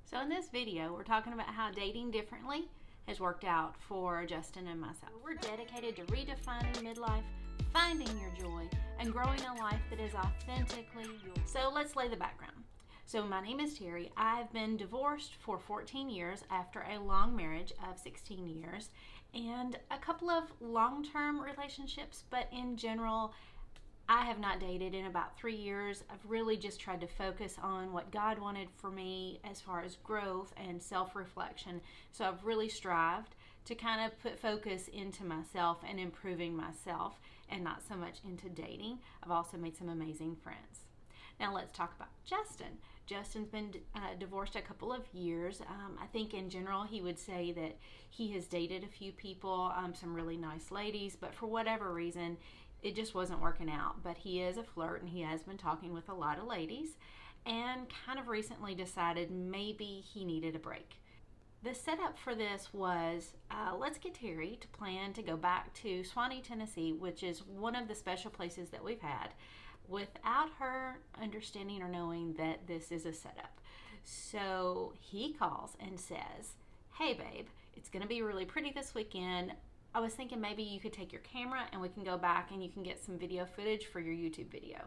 So in this video, we're talking about how dating differently has worked out for Justin and myself. We're dedicated to redefining midlife, finding your joy, and growing a life that is authentically yours. So let's lay the background. So my name is Terry. I've been divorced for 14 years after a long marriage of 16 years and a couple of long-term relationships, but in general, I have not dated in about 3 years. I've really just tried to focus on what God wanted for me as far as growth and self-reflection. So I've really strived to kind of put focus into myself and improving myself and not so much into dating. I've also made some amazing friends. Now let's talk about Justin. Justin's been divorced a couple of years. I think in general he would say that he has dated a few people, some really nice ladies, but for whatever reason, it just wasn't working out. But he is a flirt and he has been talking with a lot of ladies and kind of recently decided maybe he needed a break. The setup for this was let's get Terry to plan to go back to Swanee, Tennessee, which is one of the special places that we've had, without her understanding or knowing that this is a setup. So he calls and says, "Hey babe, it's gonna be really pretty this weekend. I was thinking maybe you could take your camera and we can go back and you can get some video footage for your YouTube video."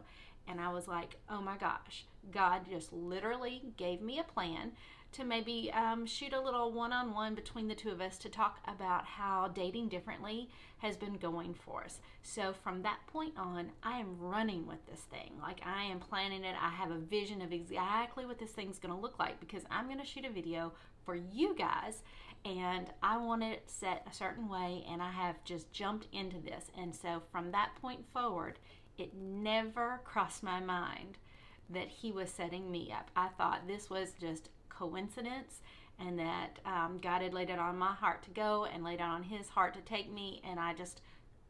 And I was like, oh my gosh, God just literally gave me a plan to maybe shoot a little one-on-one between the two of us to talk about how dating differently has been going for us. So from that point on, I am running with this thing. Like, I am planning it. I have a vision of exactly what this thing's going to look like because I'm going to shoot a video for you guys and I want it set a certain way, and I have just jumped into this. And so from that point forward, it never crossed my mind that he was setting me up. I thought this was just coincidence and that God had laid it on my heart to go and laid it on his heart to take me, and I just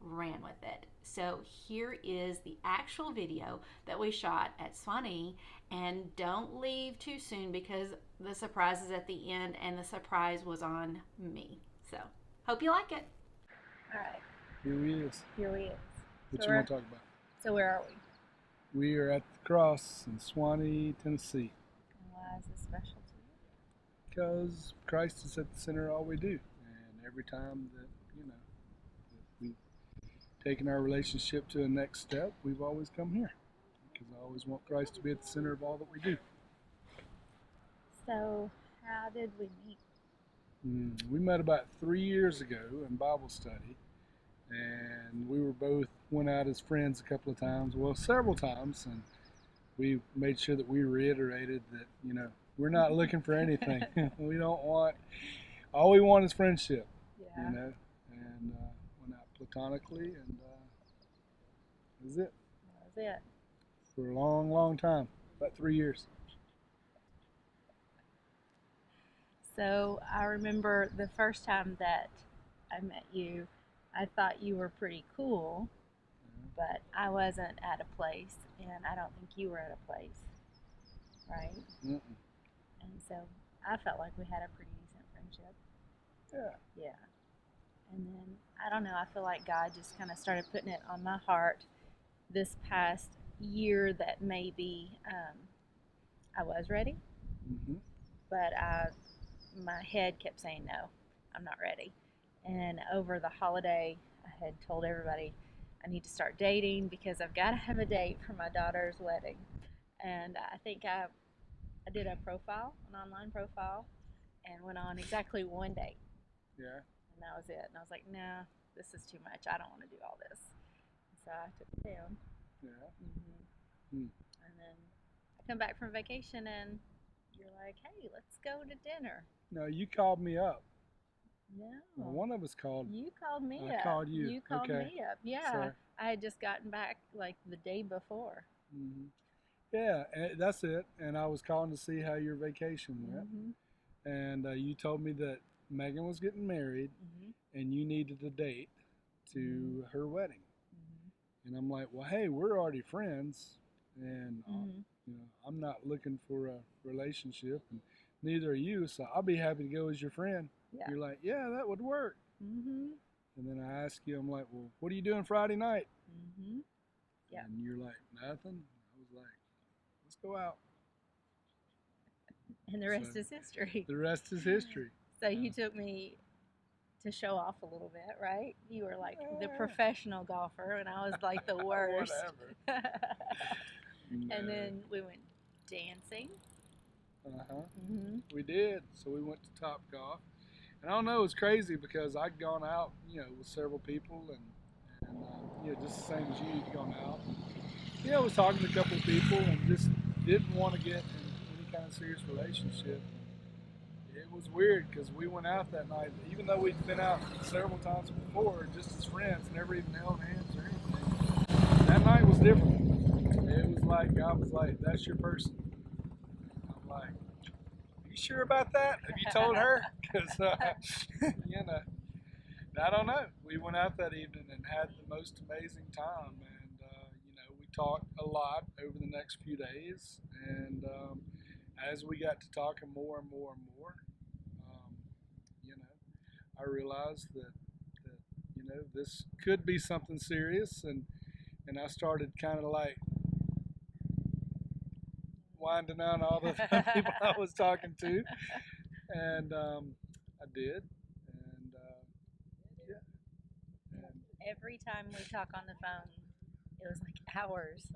ran with it. So here is the actual video that we shot at Swanee, and don't leave too soon because the surprise is at the end, and the surprise was on me. So hope you like it. All right, Here he is. here he is. What So you want to talk about? So where are we? We are at the cross in Swanee, Tennessee. And why is this special to you? Because Christ is at the center of all we do. And every time that, that we've taken our relationship to the next step, we've always come here. Because I always want Christ to be at the center of all that we do. So how did we meet? We met about 3 years ago in Bible study. And we were both went out as friends a couple of times, well, several times, and we made sure that we reiterated that, we're not looking for anything. We don't want, all we want is friendship, Yeah. and went out platonically, and that was it. That was it. For a long, long time, about 3 years. So I remember the first time that I met you, I thought you were pretty cool, but I wasn't at a place, and I don't think you were at a place, right? Mm-mm. And so I felt like we had a pretty decent friendship. Yeah. Yeah. And then, I don't know, I feel like God just kind of started putting it on my heart this past year that maybe I was ready, Mm-hmm. but my head kept saying, no, I'm not ready. And over the holiday, I had told everybody I need to start dating because I've got to have a date for my daughter's wedding. And I think I did a profile, an online profile, and went on exactly one date. Yeah. And that was it. And I was like, nah, this is too much. I don't want to do all this. So I took it down. Yeah. Mm-hmm. And then I come back from vacation and you're like, hey, let's go to dinner. No, you called me up. No. Well, one of us called. You called me I up. called you. You called Okay. me up. Yeah. Sorry. I had just gotten back like the day before. Mm-hmm. Yeah, and that's it. And I was calling to see how your vacation went. Mm-hmm. And you told me that Megan was getting married, Mm-hmm. and you needed a date to Mm-hmm. her wedding. Mm-hmm. And I'm like, well, hey, we're already friends, and Mm-hmm. I'm not looking for a relationship, and neither are you. So I'll be happy to go as your friend. Yeah. You're like, yeah, that would work. Mm-hmm. And then I ask you, I'm like, well, what are you doing Friday night? Mm-hmm. Yeah. And you're like, nothing. I was like, let's go out. And the rest is history. The rest is history. So you took me to show off a little bit, right? You were like the professional golfer, and I was like the worst. Whatever. And then we went dancing. We did. So we went to Top Golf. And I don't know, it was crazy because I'd gone out, with several people and just the same as you'd gone out. Was talking to a couple of people and just didn't want to get in any kind of serious relationship. It was weird because we went out that night, even though we'd been out several times before, just as friends, never even held hands or anything. That night was different. It was like, God was like, that's your person. I'm like, are you sure about that? Have you told her? Because, I don't know. We went out that evening and had the most amazing time. And, we talked a lot over the next few days. And as we got to talking more and more and more, I realized that this could be something serious. And I started kind of like winding down all the people I was talking to. And I did. And every time we talk on the phone, it was like hours.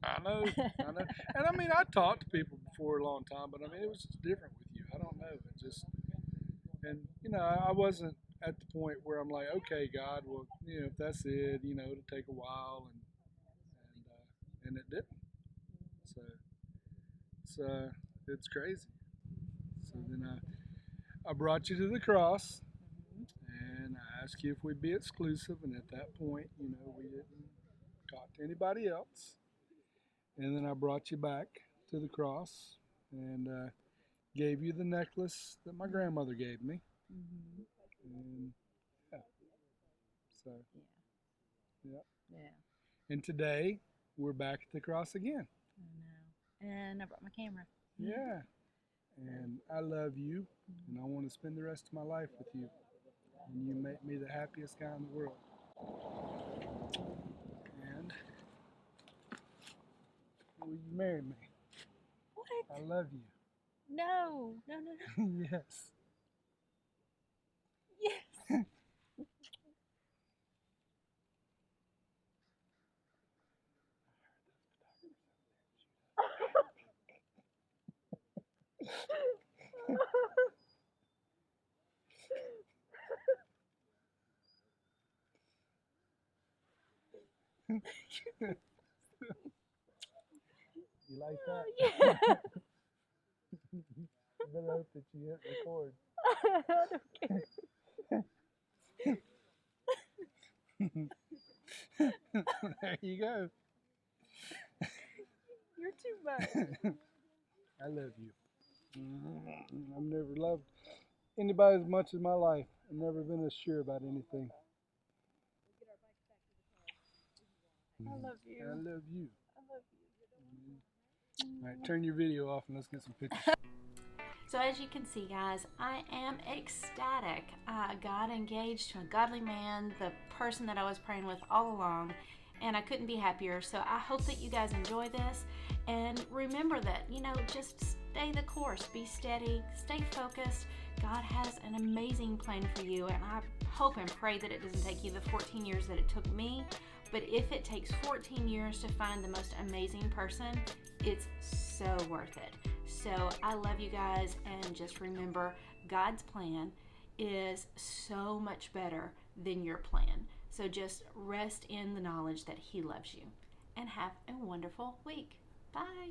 I know. And I mean, I talked to people before a long time, but I mean, it was just different with you. I don't know. It just, and I wasn't at the point where I'm like, okay, God, well, if that's it, it'll take a while, and it didn't. So it's crazy. So then I brought you to the cross, and I asked you if we'd be exclusive, and at that point, we didn't talk to anybody else. And then I brought you back to the cross and gave you the necklace that my grandmother gave me. And yeah. And today we're back at the cross again. I know. And I brought my camera. Yeah. And I love you, and I want to spend the rest of my life with you. And you make me the happiest guy in the world. And will you marry me? What? I love you. No. Yes. Yes. You like that? Yeah. I better hope that you hit record. I don't care. There you go. You're too much. I love you. I've never loved anybody as much in my life. I've never been as sure about anything. I love you. I love you. I love you. All right, turn your video off and let's get some pictures. So as you can see, guys, I am ecstatic. I got engaged to a godly man, the person that I was praying with all along, and I couldn't be happier. So I hope that you guys enjoy this, and remember that, just stay the course, be steady, stay focused. God has an amazing plan for you, and I hope and pray that it doesn't take you the 14 years that it took me. But if it takes 14 years to find the most amazing person, it's so worth it. So I love you guys, and just remember, God's plan is so much better than your plan. So just rest in the knowledge that He loves you, and have a wonderful week. Bye.